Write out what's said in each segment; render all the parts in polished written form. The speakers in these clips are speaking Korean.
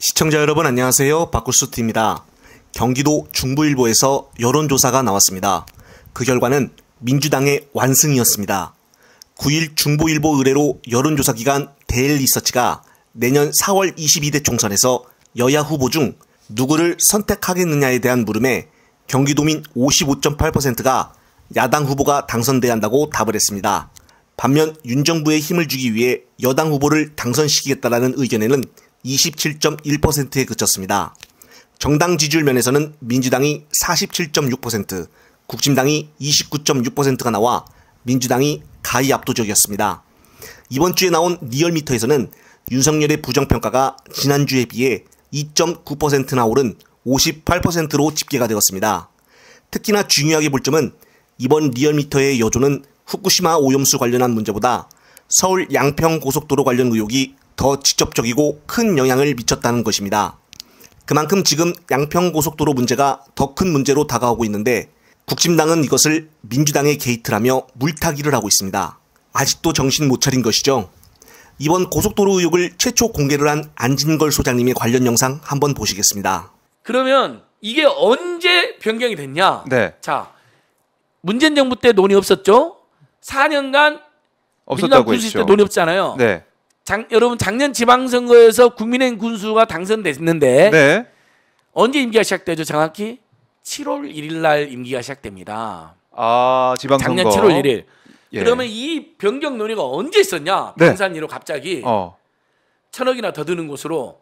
시청자 여러분 안녕하세요. 박구수T입니다. 경기도 중부일보에서 여론조사가 나왔습니다. 그 결과는 민주당의 완승이었습니다. 9일 중부일보 의뢰로 여론조사 기관 데일리서치가 내년 4월 22대 총선에서 여야 후보 중 누구를 선택하겠느냐에 대한 물음에 경기도민 55.8%가 야당 후보가 당선돼야 한다고 답을 했습니다. 반면 윤 정부에 힘을 주기 위해 여당 후보를 당선시키겠다라는 의견에는 27.1%에 그쳤습니다. 정당 지지율 면에서는 민주당이 47.6%, 국진당이 29.6%가 나와 민주당이 가히 압도적이었습니다. 이번 주에 나온 리얼미터에서는 윤석열의 부정평가가 지난주에 비해 2.9%나 오른 58%로 집계가 되었습니다. 특히나 중요하게 볼 점은 이번 리얼미터의 여조는 후쿠시마 오염수 관련한 문제보다 서울 양평 고속도로 관련 의혹이 더 직접적이고 큰 영향을 미쳤다는 것입니다. 그만큼 지금 양평 고속도로 문제가 더 큰 문제로 다가오고 있는데 국진당은 이것을 민주당의 게이트라며 물타기를 하고 있습니다. 아직도 정신 못 차린 것이죠. 이번 고속도로 의혹을 최초 공개를 한 안진걸 소장님의 관련 영상 한번 보시겠습니다. 그러면 이게 언제 변경이 됐냐? 네. 자, 문재인 정부 때 논의 없었죠? 4년간 없었다고 군수 했죠. 때 논의 없잖아요. 네. 여러분 작년 지방선거에서 국민의힘 군수가 당선됐는데 네. 언제 임기가 시작되죠? 정확히 7월 1일 날 임기가 시작됩니다. 아, 지방선거. 작년 7월 1일. 예. 그러면 이 변경 논의가 언제 있었냐? 네. 방산위로 갑자기 1,000억이나 더 드는 곳으로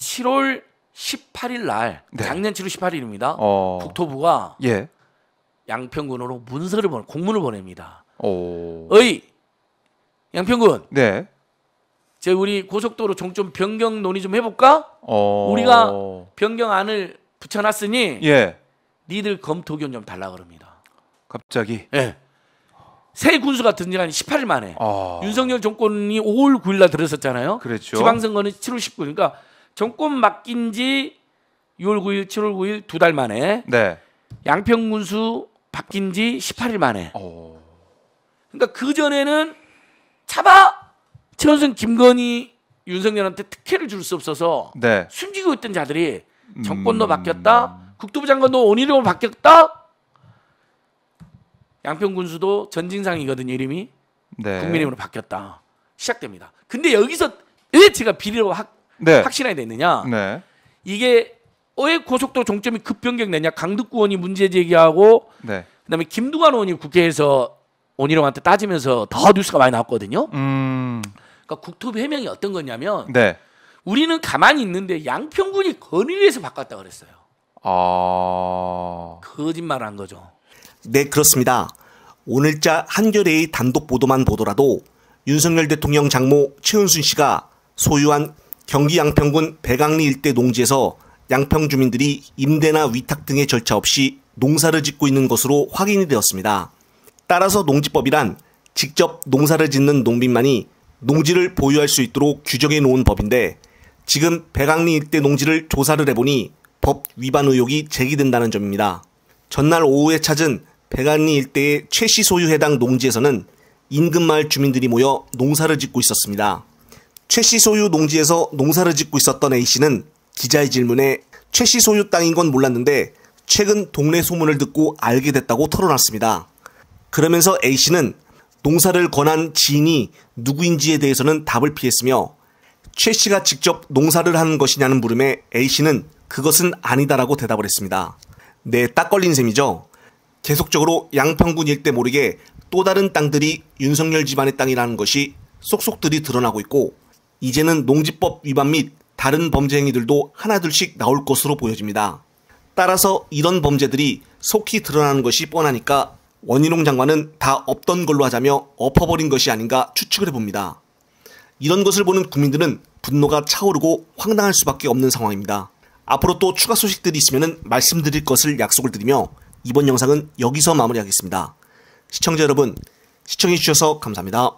7월 18일 날, 네. 작년 7월 18일입니다. 국토부가 예. 양평군으로 공문을 보냅니다. 오. 어이 양평군, 네. 우리 고속도로 종점 변경 논의 좀 해볼까? 우리가 변경안을 붙여놨으니 예. 니들 검토 의견 좀 달라 그럽니다. 갑자기. 예. 새 군수가 든 지가 18일 만에. 윤석열 정권이 5월 9일 날 들었었잖아요. 그렇죠. 지방선거는 7월 19일. 그러니까 정권 맡긴 지 6월 9일, 7월 9일 2달 만에. 네. 양평 군수 바뀐 지 18일 만에. 그러니까 그 전에는 최원순, 김건희, 윤석열한테 특혜를 줄 수 없어서 네. 숨기고 있던 자들이 정권도 바뀌었다, 국토부 장관도 원희룡으로 바뀌었다, 양평 군수도 전진상이거든요 이름이. 네. 국민의힘으로 바뀌었다. 시작됩니다. 근데 여기서 왜 제가 비리로 확신하게 됐느냐? 네. 이게 왜 고속도로 종점이 급변경되냐? 강득구 의원이 문제 제기하고, 네. 그다음에 김두관 의원이 국회에서 원희룡한테 따지면서 더 뉴스가 많이 나왔거든요. 그러니까 국토부 해명이 어떤 거냐면, 네. 우리는 가만히 있는데 양평군이 건의를 바꿨다 그랬어요. 거짓말한 거죠. 네, 그렇습니다. 오늘자 한겨레의 단독 보도만 보더라도 윤석열 대통령 장모 최은순 씨가 소유한 경기 양평군 백악리 일대 농지에서 양평 주민들이 임대나 위탁 등의 절차 없이 농사를 짓고 있는 것으로 확인이 되었습니다. 따라서 농지법이란 직접 농사를 짓는 농민만이 농지를 보유할 수 있도록 규정해 놓은 법인데, 지금 백악리 일대 농지를 조사를 해보니 법 위반 의혹이 제기된다는 점입니다. 전날 오후에 찾은 백악리 일대의 최씨 소유 해당 농지에서는 인근 마을 주민들이 모여 농사를 짓고 있었습니다. 최씨 소유 농지에서 농사를 짓고 있었던 A씨는 기자의 질문에 최씨 소유 땅인 건 몰랐는데 최근 동네 소문을 듣고 알게 됐다고 털어놨습니다. 그러면서 A씨는 농사를 권한 지인이 누구인지에 대해서는 답을 피했으며, 최씨가 직접 농사를 하는 것이냐는 물음에 A씨는 그것은 아니다라고 대답을 했습니다. 네, 딱 걸린 셈이죠. 계속적으로 양평군 일대 모르게 또 다른 땅들이 윤석열 집안의 땅이라는 것이 쏙쏙들이 드러나고 있고, 이제는 농지법 위반 및 다른 범죄 행위들도 하나둘씩 나올 것으로 보여집니다. 따라서 이런 범죄들이 속히 드러나는 것이 뻔하니까 원희룡 장관은 다 없던 걸로 하자며 엎어버린 것이 아닌가 추측을 해봅니다. 이런 것을 보는 국민들은 분노가 차오르고 황당할 수밖에 없는 상황입니다. 앞으로 또 추가 소식들이 있으면 말씀드릴 것을 약속을 드리며 이번 영상은 여기서 마무리하겠습니다. 시청자 여러분, 시청해주셔서 감사합니다.